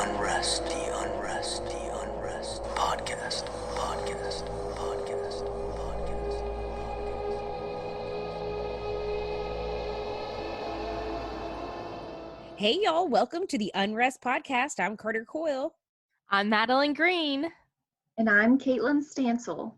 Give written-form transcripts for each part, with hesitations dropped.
unrest, the unrest, the unrest. Podcast. Hey y'all, welcome to the Unrest Podcast. I'm Carter Coyle. I'm Madeline Green. And I'm Kaitlin Stansel.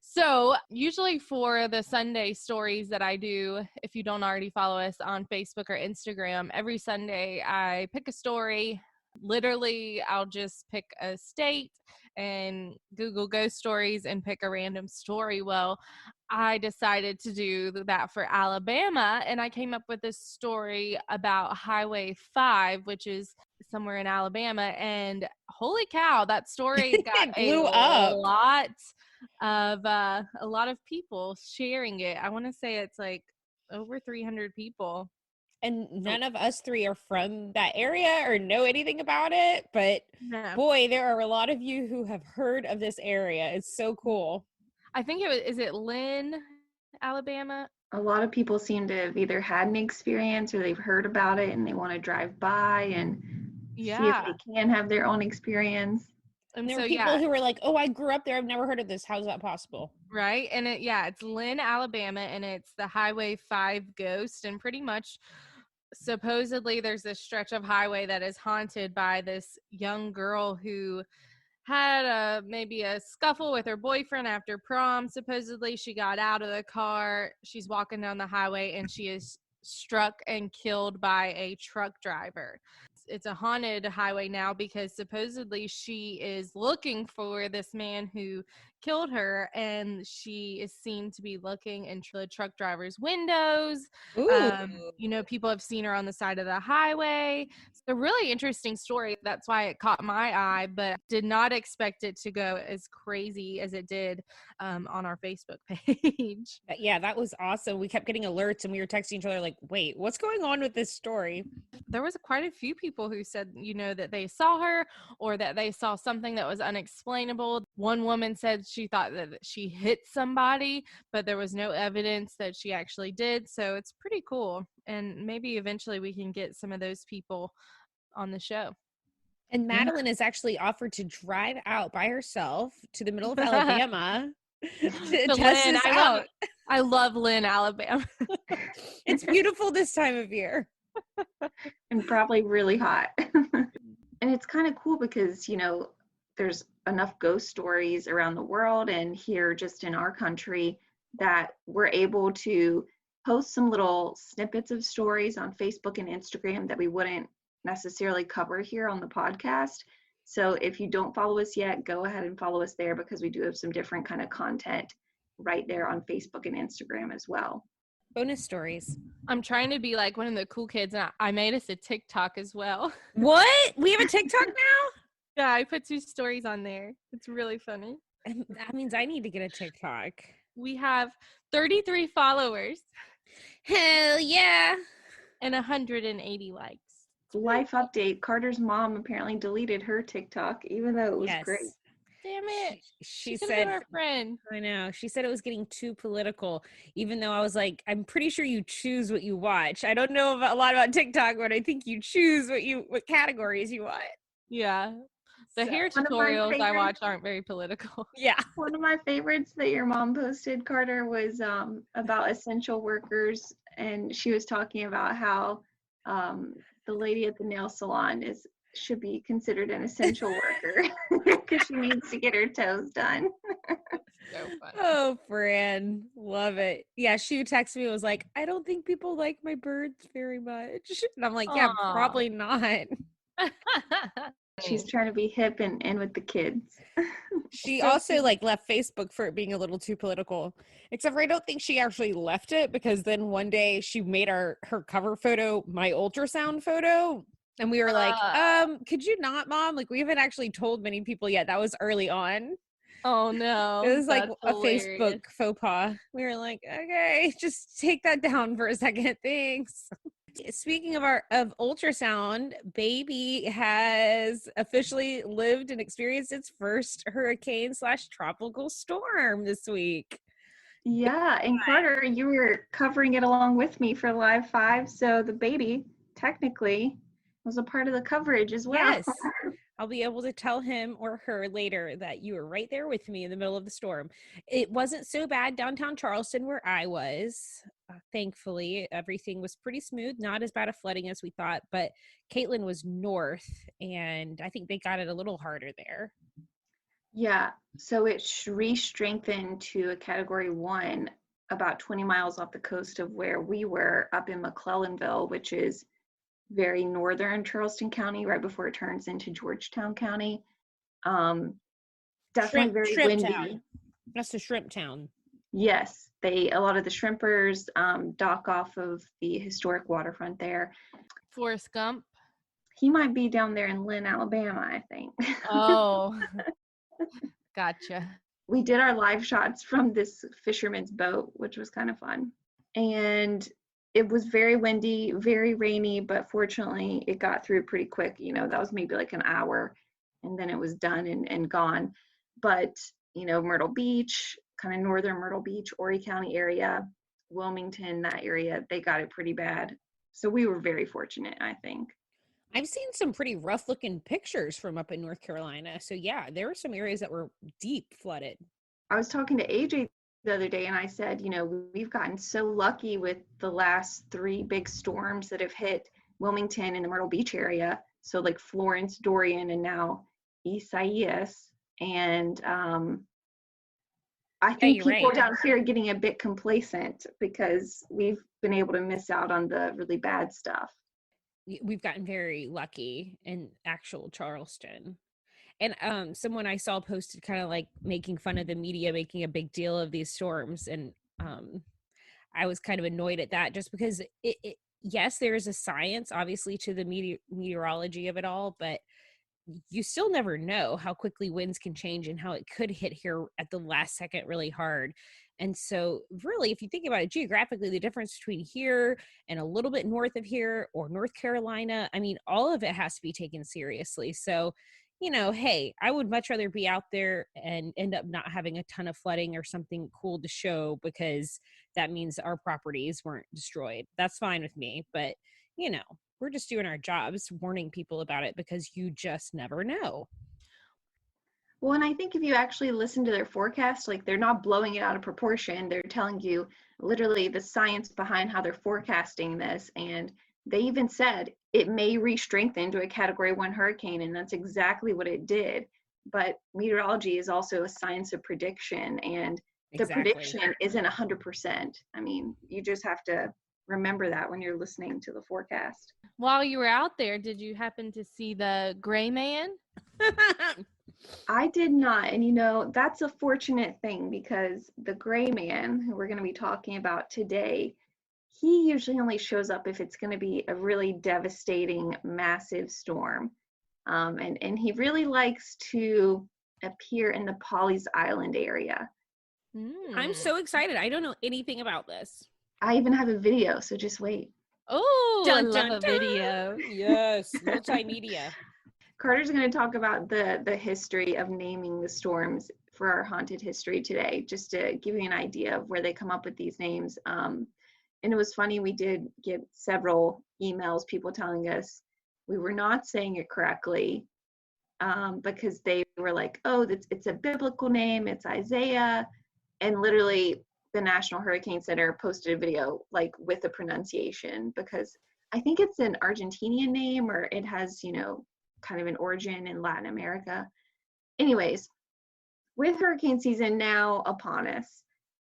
So usually for the Sunday stories that I do, if you don't already follow us on Facebook or Instagram, every Sunday I pick a story. Literally, I'll just pick a state and Google Ghost Stories and pick a random story. Well, I decided to do that for Alabama, and I came up with this story about Highway 5, which is somewhere in Alabama, and holy cow, that story got blew up. a lot of people sharing it. I want to say it's like over 300 people. And none of us three are from that area or know anything about it, but boy, there are a lot of you who have heard of this area. It's so cool. I think is it Lynn, Alabama? A lot of people seem to have either had an experience or they've heard about it and they want to drive by and see if they can have their own experience. And there are people who are like, oh, I grew up there. I've never heard of this. How's that possible? Right. And it's Lynn, Alabama, and it's the Highway 5 ghost. And pretty much supposedly there's this stretch of highway that is haunted by this young girl who had maybe a scuffle with her boyfriend after prom. Supposedly she got out of the car. She's walking down the highway and she is struck and killed by a truck driver. It's a haunted highway now because supposedly she is looking for this man who killed her, and she is seen to be looking into the truck driver's windows. People have seen her on the side of the highway. It's a really interesting story. That's why it caught my eye, but did not expect it to go as crazy as it did on our Facebook page. Yeah, that was awesome. We kept getting alerts and we were texting each other like, wait, what's going on with this story? There was quite a few people who said, that they saw her or that they saw something that was unexplainable. One woman said she thought that she hit somebody, but there was no evidence that she actually did. So it's pretty cool. And maybe eventually we can get some of those people on the show. And Madeline has actually offered to drive out by herself to the middle of Alabama to test this out. I love Lynn, Alabama. It's beautiful this time of year. And probably really hot. And it's kind of cool because, there's enough ghost stories around the world and here just in our country that we're able to post some little snippets of stories on Facebook and Instagram that we wouldn't necessarily cover here on the podcast. So if you don't follow us yet, go ahead and follow us there because we do have some different kind of content right there on Facebook and Instagram as well. Bonus stories. I'm trying to be like one of the cool kids, and I made us a TikTok as well. What? We have a TikTok now? Yeah, I put 2 stories on there. It's really funny. And that means I need to get a TikTok. We have 33 followers. Hell yeah. And 180 likes. Life update. Carter's mom apparently deleted her TikTok, even though it was great. Damn it. She said, our friend. I know. She said it was getting too political, even though I was like, I'm pretty sure you choose what you watch. I don't know a lot about TikTok, but I think you choose what categories you watch. Yeah. The hair tutorials I watch aren't very political. Yeah. One of my favorites that your mom posted, Carter, was about essential workers. And she was talking about how the lady at the nail salon should be considered an essential worker because she needs to get her toes done. So funny. Oh, Fran. Love it. Yeah, she texted me and was like, I don't think people like my birds very much. And I'm like, yeah, probably not. She's trying to be hip and in with the kids. She also left Facebook for it being a little too political, except for I don't think she actually left it because then one day she made her cover photo my ultrasound photo. And we were like, could you not, Mom? We haven't actually told many people yet. That was early on. Oh, no. It was a Facebook faux pas. We were like, okay, just take that down for a second. Thanks. Speaking of ultrasound, baby has officially lived and experienced its first hurricane/tropical storm this week. Yeah, and Carter, you were covering it along with me for Live 5, so the baby technically was a part of the coverage as well. Yes. I'll be able to tell him or her later that you were right there with me in the middle of the storm. It wasn't so bad downtown Charleston where I was. Thankfully, everything was pretty smooth, not as bad of flooding as we thought, but Kaitlin was north, and I think they got it a little harder there. Yeah, so it re-strengthened to a Category 1 about 20 miles off the coast of where we were up in McClellanville, which is very northern Charleston County, right before it turns into Georgetown County. Definitely very Shrimp windy. town. That's the shrimp town. Yes, a lot of the shrimpers dock off of the historic waterfront there. Forrest Gump. He might be down there in Lynn, Alabama, I think. Oh, gotcha. We did our live shots from this fisherman's boat, which was kind of fun. And it was very windy, very rainy, but fortunately it got through pretty quick. That was maybe like an hour, and then it was done and gone. But, Myrtle Beach, kind of northern Myrtle Beach, Horry County area, Wilmington, that area, they got it pretty bad. So we were very fortunate, I think. I've seen some pretty rough looking pictures from up in North Carolina. So yeah, there were some areas that were deep flooded. I was talking to AJ the other day and I said, we've gotten so lucky with the last 3 big storms that have hit Wilmington and the Myrtle Beach area. So like Florence, Dorian, and now Isaias. And I think people down here are getting a bit complacent because we've been able to miss out on the really bad stuff. We've gotten very lucky in actual Charleston. And someone I saw posted kind of like making fun of the media making a big deal of these storms, and I was kind of annoyed at that, just because yes, there is a science obviously to the meteorology of it all, but you still never know how quickly winds can change and how it could hit here at the last second really hard. And so really, if you think about it geographically, the difference between here and a little bit north of here or North Carolina, I mean, all of it has to be taken seriously. So, hey, I would much rather be out there and end up not having a ton of flooding or something cool to show, because that means our properties weren't destroyed. That's fine with me. But, we're just doing our jobs, warning people about it, because you just never know. Well, and I think if you actually listen to their forecast, like, they're not blowing it out of proportion. They're telling you literally the science behind how they're forecasting this. And they even said it may re-strengthen to a Category 1 hurricane, and that's exactly what it did. But meteorology is also a science of prediction, and the prediction isn't 100%. I mean, you just have to remember that when you're listening to the forecast. While you were out there, did you happen to see the gray man? I did not. And that's a fortunate thing, because the gray man, who we're going to be talking about today, he usually only shows up if it's going to be a really devastating, massive storm. And he really likes to appear in the Pawleys Island area. I'm so excited. I don't know anything about this. I even have a video, so just wait. Oh, I love a video. Yes, multimedia. Carter's going to talk about the history of naming the storms for our haunted history today, just to give you an idea of where they come up with these names. And it was funny, we did get several emails, people telling us we were not saying it correctly, because they were like, oh, it's a biblical name, it's Isaiah. And literally the National Hurricane Center posted a video like with the pronunciation, because I think it's an Argentinian name, or it has, kind of an origin in Latin America. Anyways, with hurricane season now upon us,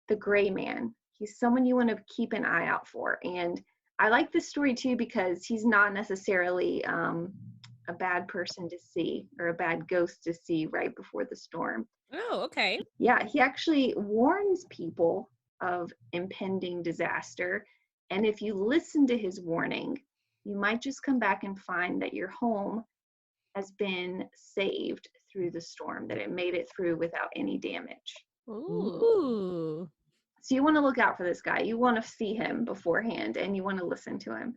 the gray man, he's someone you want to keep an eye out for. And I like this story too, because he's not necessarily a bad person to see, or a bad ghost to see right before the storm. Oh, okay. Yeah, he actually warns people of impending disaster. And if you listen to his warning, you might just come back and find that your home has been saved through the storm, that it made it through without any damage. Ooh. So you want to look out for this guy. You want to see him beforehand, and you want to listen to him.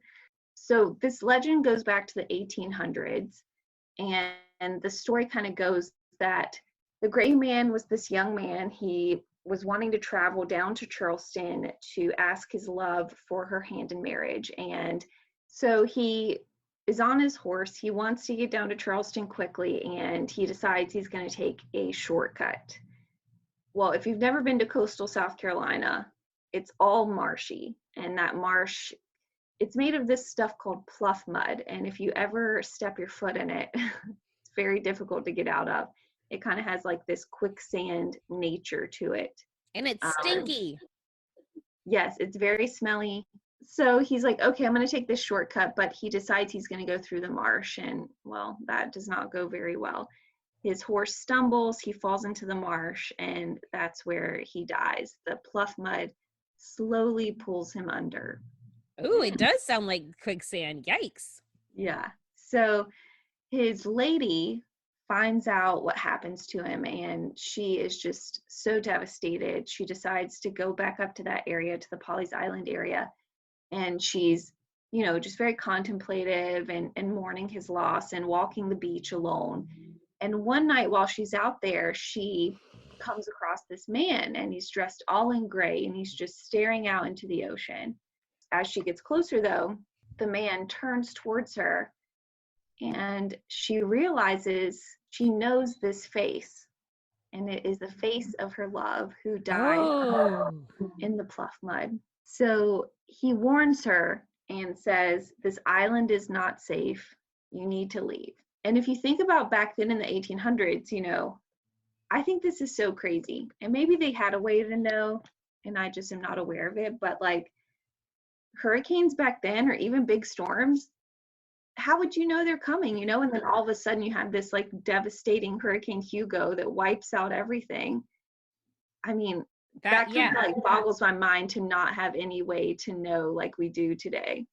So this legend goes back to the 1800s, and the story kind of goes that the gray man was this young man. He was wanting to travel down to Charleston to ask his love for her hand in marriage. And so he is on his horse. He wants to get down to Charleston quickly, and he decides he's going to take a shortcut. Well, if you've never been to coastal South Carolina, it's all marshy, and that marsh, it's made of this stuff called pluff mud, and if you ever step your foot in it, it's very difficult to get out of. It kind of has like this quicksand nature to it. And it's stinky. Yes, it's very smelly. So he's like, okay, I'm going to take this shortcut, but he decides he's going to go through the marsh, and well, that does not go very well. His horse stumbles, he falls into the marsh, and that's where he dies. The pluff mud slowly pulls him under. Ooh, it does sound like quicksand. Yikes. Yeah. So his lady finds out what happens to him, and she is just so devastated. She decides to go back up to that area, to the Pawleys Island area, and she's, you know, just very contemplative and mourning his loss and walking the beach alone. And one night while she's out there, she comes across this man, and he's dressed all in gray, and he's just staring out into the ocean. As she gets closer, though, the man turns towards her, and she realizes she knows this face, and it is the face of her love who died in the pluff mud. So he warns her and says, this island is not safe. You need to leave. And if you think about back then in the 1800s, you know, I think this is so crazy. And maybe they had a way to know, and I just am not aware of it. But like hurricanes back then, or even big storms, how would you know they're coming, you know? And then all of a sudden you have this like devastating Hurricane Hugo that wipes out everything. I mean, that kind of like boggles my mind to not have any way to know like we do today.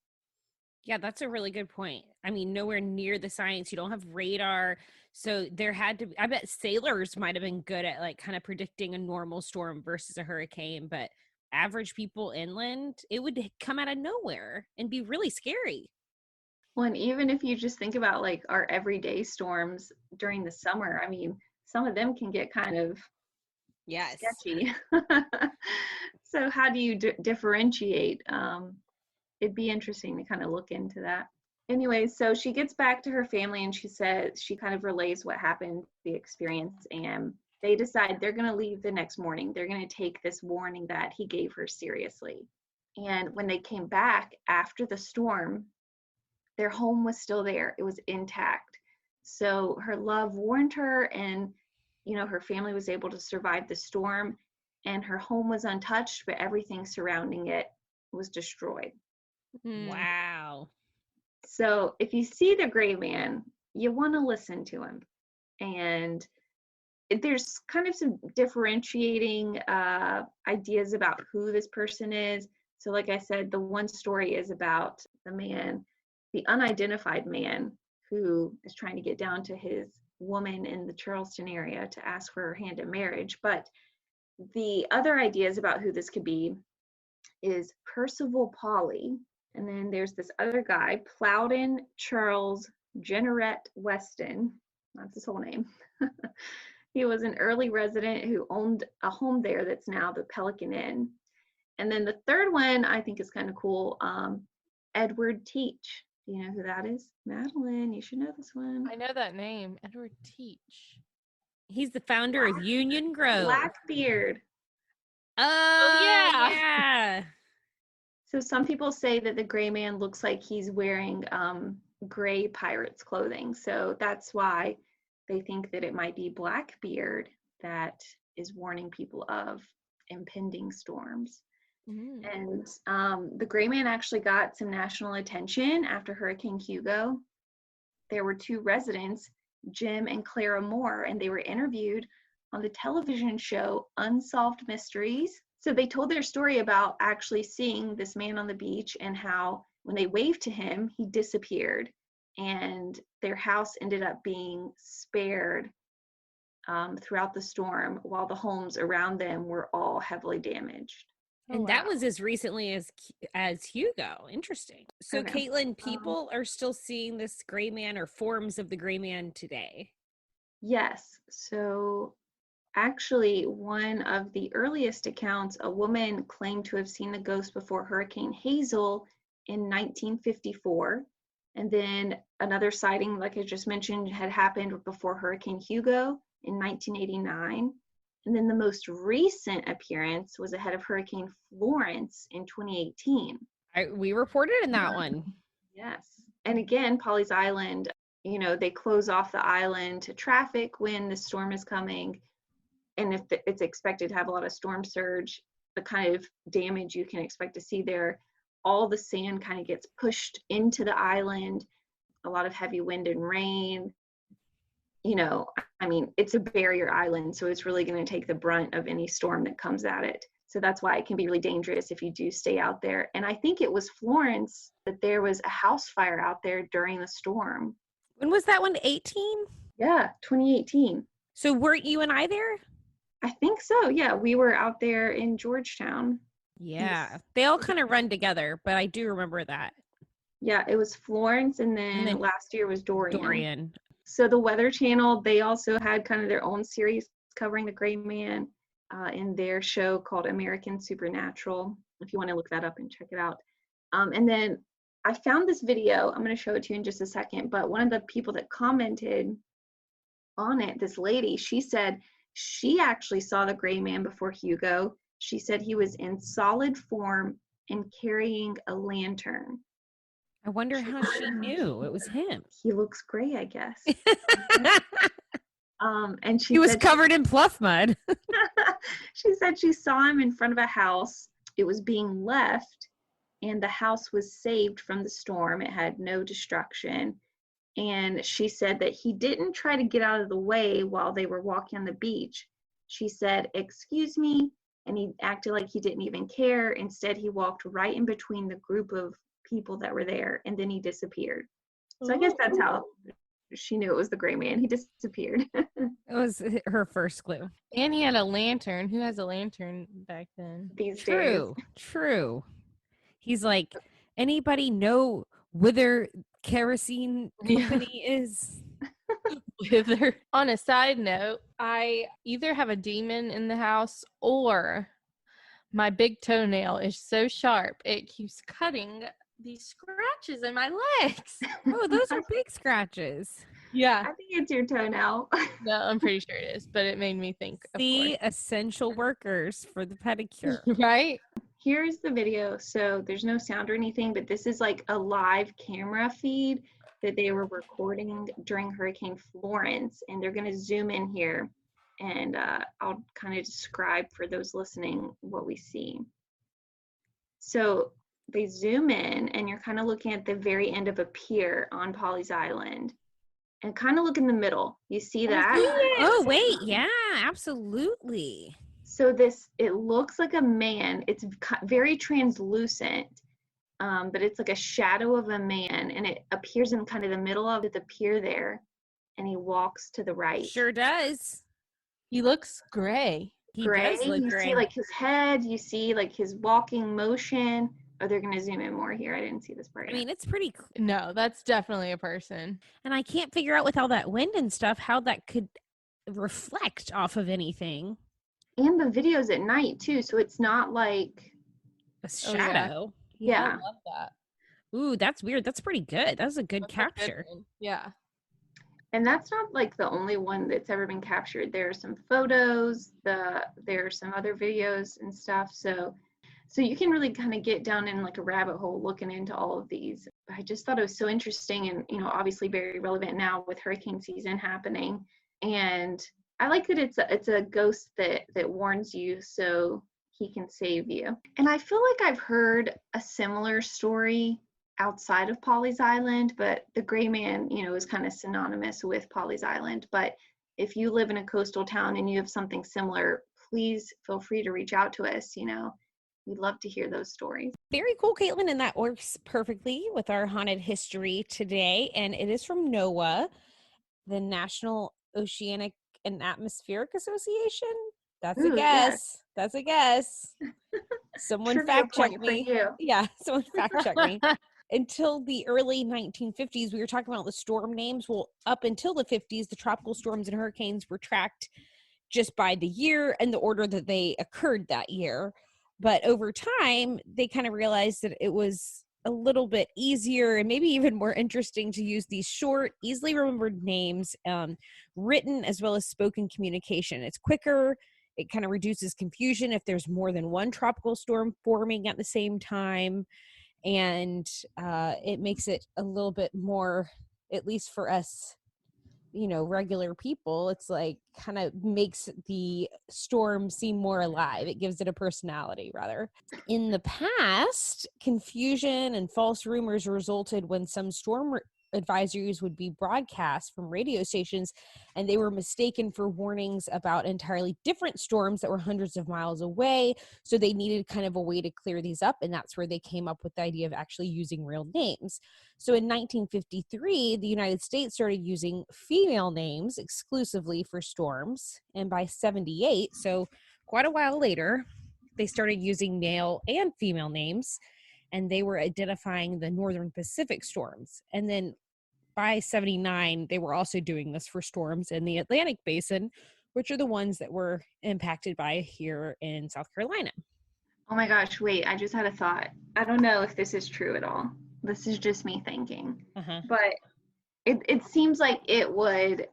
Yeah, that's a really good point. I mean, nowhere near the science. You don't have radar. So there had to be, I bet sailors might have been good at like kind of predicting a normal storm versus a hurricane, but average people inland, it would come out of nowhere and be really scary. Well, and even if you just think about like our everyday storms during the summer, I mean, some of them can get kind of sketchy. So how do you differentiate? It'd be interesting to kind of look into that. Anyway, so she gets back to her family, and she says, she kind of relays what happened, the experience, and they decide they're going to leave the next morning. They're going to take this warning that he gave her seriously. And when they came back after the storm, their home was still there. It was intact. So her love warned her, and, you know, her family was able to survive the storm, and her home was untouched, but everything surrounding it was destroyed. Wow. So if you see the gray man, you want to listen to him. And there's kind of some differentiating ideas about who this person is. So like I said, the one story is about the man, the unidentified man, who is trying to get down to his woman in the Charleston area to ask for her hand in marriage. But the other ideas about who this could be is Percival Pawley. And then there's this other guy, Plowden Charles Jenneret Weston. That's his whole name. He was an early resident who owned a home there that's now the Pelican Inn. And then the third one I think is kind of cool, Edward Teach. Do you know who that is? Madeline, you should know this one. I know that name, Edward Teach. He's the founder of Union Grove. Blackbeard. Oh, yeah. So some people say that the gray man looks like he's wearing gray pirate's clothing. So that's why they think that it might be Blackbeard that is warning people of impending storms. And the gray man actually got some national attention after Hurricane Hugo. There were two residents, Jim and Clara Moore, and they were interviewed on the television show Unsolved Mysteries. So they told their story about actually seeing this man on the beach, and how when they waved to him, he disappeared, and their house ended up being spared throughout the storm, while the homes around them were all heavily damaged. And that was as recently as Hugo. Interesting. So Kaitlin, people are still seeing this gray man or forms of the gray man today. Yes. So actually, one of the earliest accounts, a woman claimed to have seen the ghost before Hurricane Hazel in 1954. And then another sighting, like I just mentioned, had happened before Hurricane Hugo in 1989. And then the most recent appearance was ahead of Hurricane Florence in 2018. We reported in that one. Yes. And again, Pawleys Island, you know, they close off the island to traffic when the storm is coming. And if it's expected to have a lot of storm surge, the kind of damage you can expect to see there, all the sand kind of gets pushed into the island, a lot of heavy wind and rain. You know, I mean, it's a barrier island, so it's really going to take the brunt of any storm that comes at it. So that's why it can be really dangerous if you do stay out there. And I think it was Florence that there was a house fire out there during the storm. When was that one? 18? Yeah, 2018. So weren't you and I there? I think so. Yeah, we were out there in Georgetown. Yeah. Yes. They all kind of run together, but I do remember that. Yeah, it was Florence, and then last year was Dorian. So the Weather Channel, they also had kind of their own series covering the Gray Man in their show called American Supernatural, if you want to look that up and check it out. And then I found this video. I'm going to show it to you in just a second, but one of the people that commented on it, this lady, she said she actually saw the Gray Man before Hugo. She said he was in solid form and carrying a lantern. I wonder how she knew it was him. He looks gray, I guess. And he was covered in pluff mud. She said she saw him in front of a house. It was being left, and the house was saved from the storm. It had no destruction. And she said that he didn't try to get out of the way while they were walking on the beach. She said, "Excuse me," and he acted like he didn't even care. Instead, he walked right in between the group of people that were there, and then he disappeared. So I guess that's how she knew it was the Gray Man. He disappeared. It was her first clue. And he had a lantern. Who has a lantern back then? These True, days. true. He's like, anybody know whither kerosene company is? Whither. On a side note, I either have a demon in the house or my big toenail is so sharp it keeps cutting these scratches in my legs. Oh, those are big scratches. Yeah. I think it's your toenail. No, I'm pretty sure it is, but it made me think. The essential workers for the pedicure. Right? Here's the video. So there's no sound or anything, but this is like a live camera feed that they were recording during Hurricane Florence. And they're going to zoom in here, and I'll kind of describe for those listening what we see. So they zoom in, and you're kind of looking at the very end of a pier on Pawleys Island. And kind of look in the middle. You see that? Oh, wait. Yeah, absolutely. So it looks like a man. It's very translucent, but it's like a shadow of a man, and it appears in kind of the middle of the pier there, and he walks to the right. Sure does. He looks gray. Does look you gray. see like his head, you see like his walking motion. Oh, they're going to zoom in more here. I didn't see this part. I mean, it's pretty cool. No, that's definitely a person. And I can't figure out with all that wind and stuff how that could reflect off of anything. And the video's at night too, so it's not like a shadow. Yeah. I love that. Ooh, that's weird. That's pretty good. That's a good capture. Yeah. And that's not like the only one that's ever been captured. There are some photos, there are some other videos and stuff. So you can really kind of get down in like a rabbit hole looking into all of these. I just thought it was so interesting, and, you know, obviously very relevant now with hurricane season happening. And I like that it's a ghost that warns you so he can save you. And I feel like I've heard a similar story outside of Pawleys Island, but the Gray Man, you know, is kind of synonymous with Pawleys Island. But if you live in a coastal town and you have something similar, please feel free to reach out to us. You know, we'd love to hear those stories. Very cool, Kaitlin, and that works perfectly with our haunted history today. And it is from NOAA, the National Oceanic and Atmospheric Association. That's a guess. Yes. That's a guess. Someone fact check me. Yeah, someone fact check me. Until the early 1950s, we were talking about the storm names. Well, up until the 50s, the tropical storms and hurricanes were tracked just by the year and the order that they occurred that year. But over time, they kind of realized that it was a little bit easier and maybe even more interesting to use these short, easily remembered names, written as well as spoken communication. It's quicker. It kind of reduces confusion if there's more than one tropical storm forming at the same time. And it makes it a little bit more, at least for us, regular people, it's like kind of makes the storm seem more alive. It gives it a personality, rather. In the past, confusion and false rumors resulted when some storm advisories would be broadcast from radio stations, and they were mistaken for warnings about entirely different storms that were hundreds of miles away. So they needed kind of a way to clear these up, and that's where they came up with the idea of actually using real names. So in 1953, the United States started using female names exclusively for storms, and by 78, so quite a while later, they started using male and female names, and they were identifying the Northern Pacific storms. And then by 79, they were also doing this for storms in the Atlantic Basin, which are the ones that were impacted by here in South Carolina. Oh my gosh, wait, I just had a thought. I don't know if this is true at all. This is just me thinking. But it seems like it would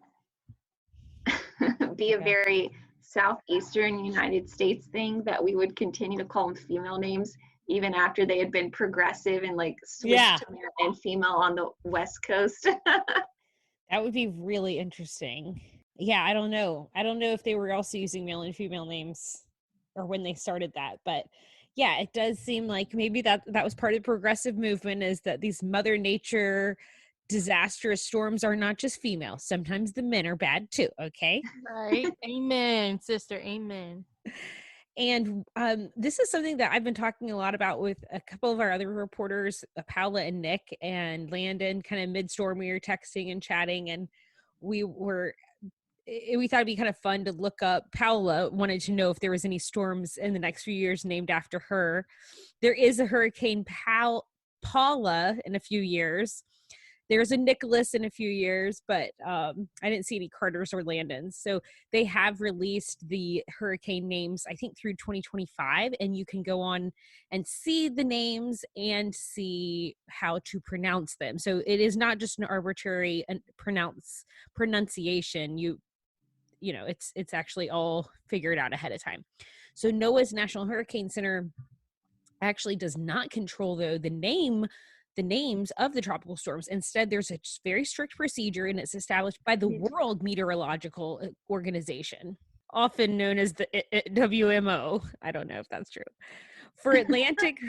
be a very southeastern United States thing that we would continue to call them female names even after they had been progressive and like switched to male and female on the West Coast. That would be really interesting. Yeah, I don't know. I don't know if they were also using male and female names or when they started that, but yeah, it does seem like maybe that was part of the progressive movement, is that these Mother Nature disastrous storms are not just female. Sometimes the men are bad too, okay? Right. Amen, sister. Amen. And this is something that I've been talking a lot about with a couple of our other reporters, Paula and Nick and Landon. Kind of mid-storm, we were texting and chatting, and we thought it'd be kind of fun to look up. Paula wanted to know if there was any storms in the next few years named after her. There is a Hurricane Paula in a few years. There's a Nicholas in a few years, but I didn't see any Carters or Landons. So they have released the hurricane names, I think, through 2025, and you can go on and see the names and see how to pronounce them. So it is not just an arbitrary pronunciation. It's actually all figured out ahead of time. So NOAA's National Hurricane Center actually does not control, though, the names of the tropical storms. Instead, there's a very strict procedure, and it's established by the World Meteorological Organization, often known as the WMO. I don't know if that's true. For Atlantic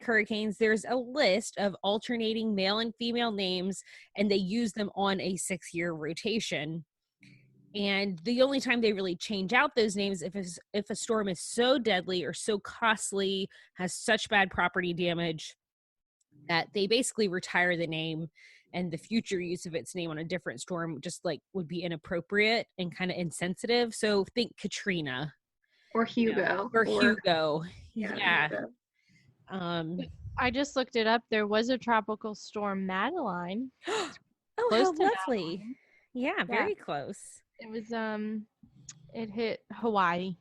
hurricanes, there's a list of alternating male and female names, and they use them on a 6-year rotation. And the only time they really change out those names if a storm is so deadly or so costly, has such bad property damage, that they basically retire the name, and the future use of its name on a different storm just like would be inappropriate and kind of insensitive. So think Katrina or Hugo. Hugo. Yeah. Hugo. I just looked it up. There was a tropical storm, Madeline. Oh, Close how to lovely. Madeline. Yeah, very close. It was it hit Hawaii.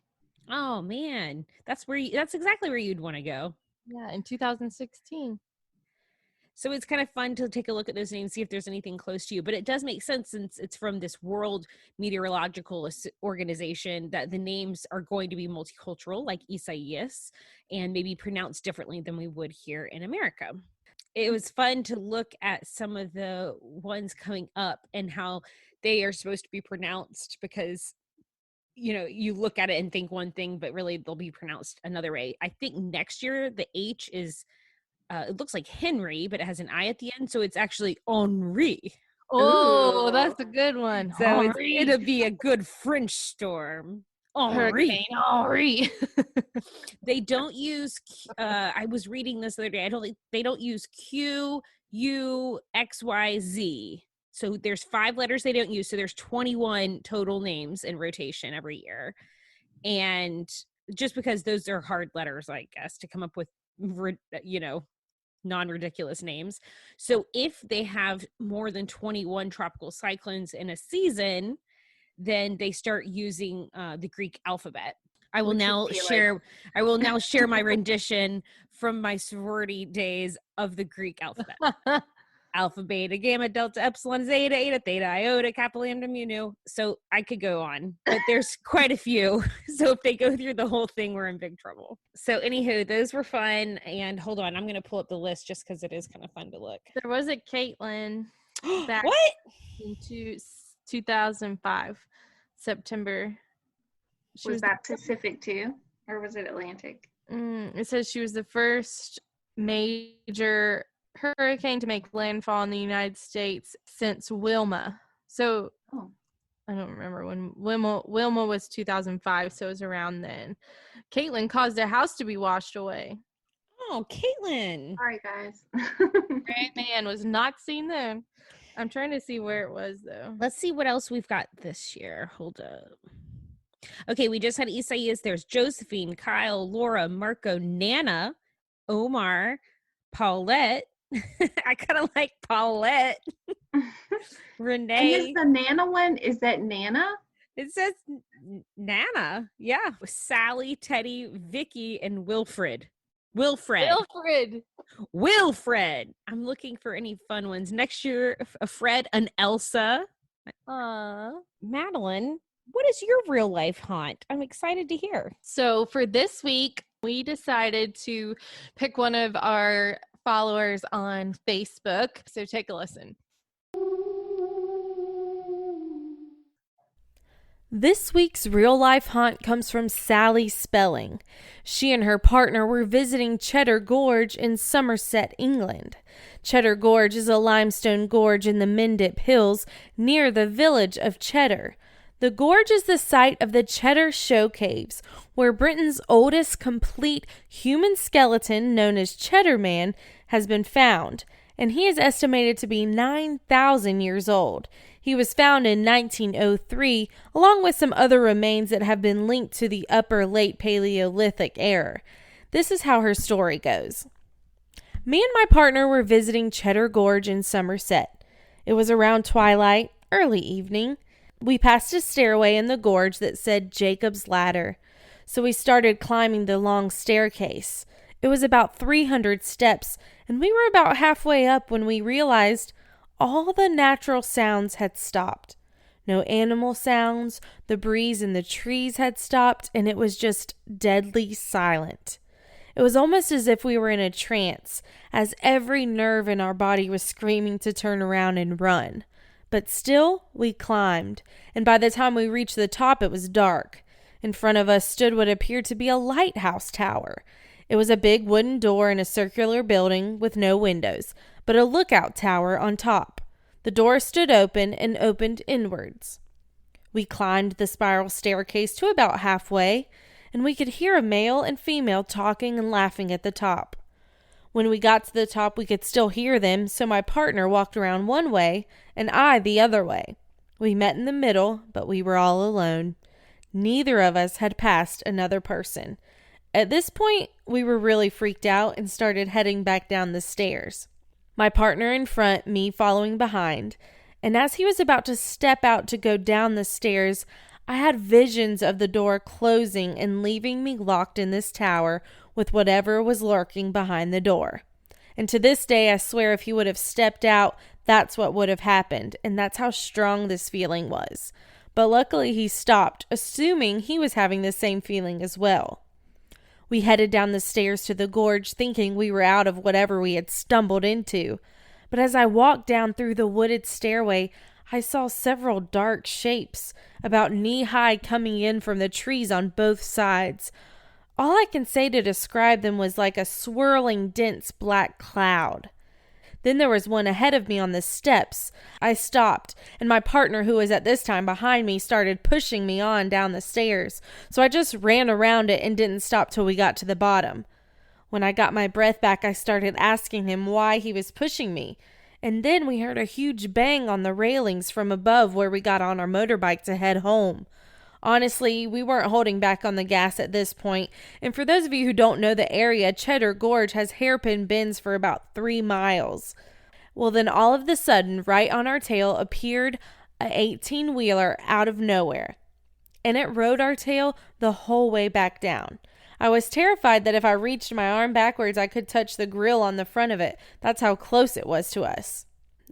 Oh man, that's exactly where you'd want to go. Yeah, in 2016. So it's kind of fun to take a look at those names, see if there's anything close to you. But it does make sense, since it's from this World Meteorological Organization, that the names are going to be multicultural, like Isaias, and maybe pronounced differently than we would here in America. It was fun to look at some of the ones coming up and how they are supposed to be pronounced, because you look at it and think one thing, but really they'll be pronounced another way. I think next year the H is it looks like Henry, but it has an I at the end, so it's actually Henri. Oh, that's a good one. So it'll be a good French storm. Hurricane Henri. They don't use I was reading this the other day. They don't use Q, U, X, Y, Z. So there's 5 letters they don't use. So there's 21 total names in rotation every year. And just because those are hard letters, I guess, to come up with, non-ridiculous names. So if they have more than 21 tropical cyclones in a season, then they start using the Greek alphabet. I will Which now would be share. I will now share my rendition from my sorority days of the Greek alphabet: alpha, beta, gamma, delta, epsilon, zeta, eta, theta, iota, kappa, lambda, mu, nu. So I could go on, but there's quite a few. So if they go through the whole thing, we're in big trouble. So anywho, those were fun. And hold on, I'm going to pull up the list just because it is kind of fun to look. There was a Kaitlin back What? in 2005, September. Was that Pacific too, or was it Atlantic? It says she was the first major hurricane to make landfall in the United States since Wilma. So I don't remember when Wilma was 2005, so it was around then. Kaitlin caused a house to be washed away. Oh, Kaitlin. Sorry, guys. Great man was not seen then. I'm trying to see where it was though. Let's see what else we've got this year. Hold up. Okay, we just had Isaias. There's Josephine, Kyle, Laura, Marco, Nana, Omar, Paulette. I kind of like Paulette. Renee. And is the Nana one, is that Nana? It says Nana. Yeah. Sally, Teddy, Vicky, and Wilfred. Wilfred. I'm looking for any fun ones. Next year, a Fred, an Elsa. Madeline, what is your real life haunt? I'm excited to hear. So for this week, we decided to pick one of our followers on Facebook. So take a listen. This week's real life haunt comes from Sally Spelling. She and her partner were visiting Cheddar Gorge in Somerset, England. Cheddar Gorge is a limestone gorge in the Mendip Hills near the village of Cheddar. The gorge is the site of the Cheddar Show Caves, where Britain's oldest complete human skeleton, known as Cheddar Man, has been found, and he is estimated to be 9,000 years old. He was found in 1903, along with some other remains that have been linked to the Upper Late Paleolithic era. This is how her story goes. Me and my partner were visiting Cheddar Gorge in Somerset. It was around twilight, early evening. We passed a stairway in the gorge that said Jacob's Ladder, so we started climbing the long staircase. It was about 300 steps, and we were about halfway up when we realized all the natural sounds had stopped. No animal sounds, the breeze in the trees had stopped, and it was just deadly silent. It was almost as if we were in a trance, as every nerve in our body was screaming to turn around and run. But still, we climbed, and by the time we reached the top, it was dark. In front of us stood what appeared to be a lighthouse tower. It was a big wooden door in a circular building with no windows, but a lookout tower on top. The door stood open and opened inwards. We climbed the spiral staircase to about halfway, and we could hear a male and female talking and laughing at the top. When we got to the top, we could still hear them, so my partner walked around one way and I the other way. We met in the middle, but we were all alone. Neither of us had passed another person. At this point, we were really freaked out and started heading back down the stairs. My partner in front, me following behind, and as he was about to step out to go down the stairs, I had visions of the door closing and leaving me locked in this tower with whatever was lurking behind the door. And to this day, I swear if he would have stepped out, that's what would have happened, and that's how strong this feeling was. But luckily he stopped, assuming he was having the same feeling as well. We headed down the stairs to the gorge, thinking we were out of whatever we had stumbled into. But as I walked down through the wooded stairway, I saw several dark shapes, about knee-high, coming in from the trees on both sides. All I can say to describe them was like a swirling, dense black cloud. Then there was one ahead of me on the steps. I stopped, and my partner, who was at this time behind me, started pushing me on down the stairs. So I just ran around it and didn't stop till we got to the bottom. When I got my breath back, I started asking him why he was pushing me. And then we heard a huge bang on the railings from above where we got on our motorbike to head home. Honestly, we weren't holding back on the gas at this point, and for those of you who don't know the area, Cheddar Gorge has hairpin bends for about 3 miles. Well, then all of a sudden, right on our tail, appeared a 18-wheeler out of nowhere. and it rode our tail the whole way back down. I was terrified that if I reached my arm backwards, I could touch the grill on the front of it. That's how close it was to us.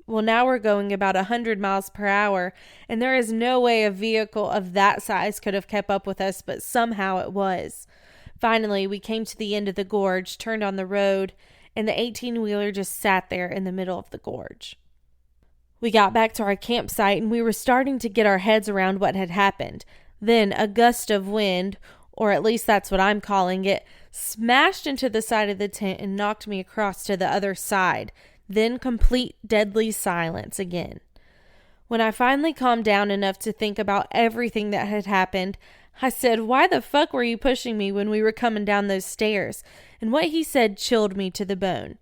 Well, now we're going about 100 miles per hour, and there is no way a vehicle of that size could have kept up with us, but somehow it was. Finally, we came to the end of the gorge, turned on the road, and the 18-wheeler just sat there in the middle of the gorge. We got back to our campsite, and we were starting to get our heads around what had happened. Then a gust of wind, or at least that's what I'm calling it, smashed into the side of the tent and knocked me across to the other side. Then complete deadly silence again. When I finally calmed down enough to think about everything that had happened, I said, "Why the fuck were you pushing me when we were coming down those stairs?" And what he said chilled me to the bone.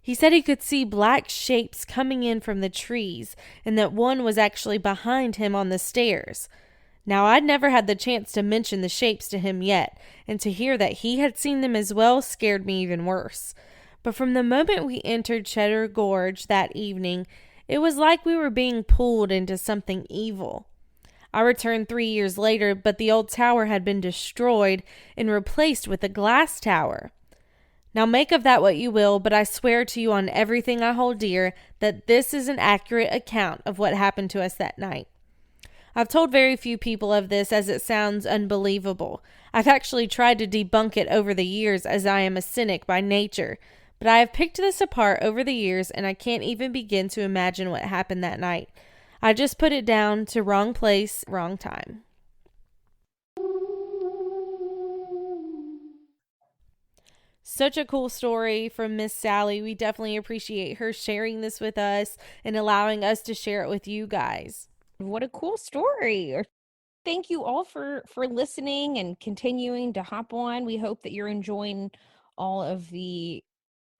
He said he could see black shapes coming in from the trees, and that one was actually behind him on the stairs. Now, I'd never had the chance to mention the shapes to him yet, and to hear that he had seen them as well scared me even worse. But from the moment we entered Cheddar Gorge that evening, it was like we were being pulled into something evil. I returned 3 years later, but the old tower had been destroyed and replaced with a glass tower. Now make of that what you will, but I swear to you on everything I hold dear that this is an accurate account of what happened to us that night. I've told very few people of this as it sounds unbelievable. I've actually tried to debunk it over the years as I am a cynic by nature, but I have picked this apart over the years and I can't even begin to imagine what happened that night. I just put it down to wrong place, wrong time. Such a cool story from Miss Sally. We definitely appreciate her sharing this with us and allowing us to share it with you guys. What a cool story. Thank you all for listening and continuing to hop on. We hope that you're enjoying all of the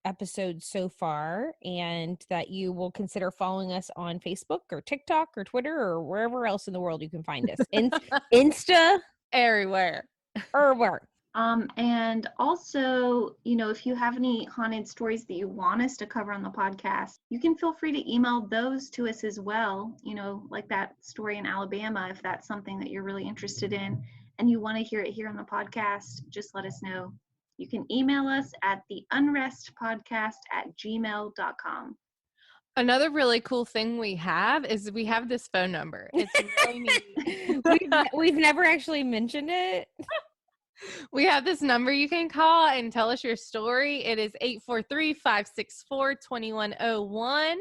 episodes so far and that you will consider following us on Facebook or TikTok or Twitter or wherever else in the world you can find us. Insta, Everywhere. everywhere. And also, if you have any haunted stories that you want us to cover on the podcast, you can feel free to email those to us as well. Like that story in Alabama, if that's something that you're really interested in and you want to hear it here on the podcast, just let us know. You can email us at theunrestpodcast@gmail.com. Another really cool thing we have is we have this phone number. It's really neat. We've never actually mentioned it. We have this number you can call and tell us your story. It is 843-564-2101.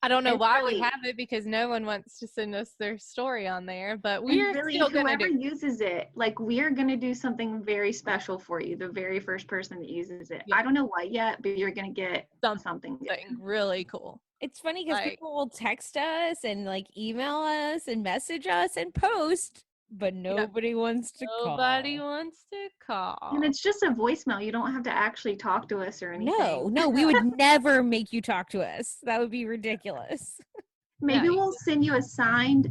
I don't know why we have it because no one wants to send us their story on there, but we're still going to do. Whoever uses it, we're going to do something very special for you, the very first person that uses it. Yeah. I don't know what yet, but you're going to get something really cool. It's funny because people will text us and email us and message us and post, but nobody wants to call. Nobody wants to call. And it's just a voicemail. You don't have to actually talk to us or anything. No, we would never make you talk to us. That would be ridiculous. Maybe we'll send you a signed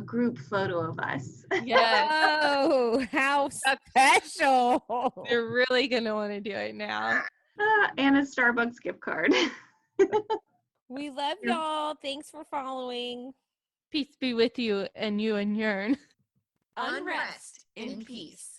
group photo of us. Yes. Oh, how special. They're really going to want to do it now. And a Starbucks gift card. We love y'all. Thanks for following. Peace be with you and yours. Unrest in peace.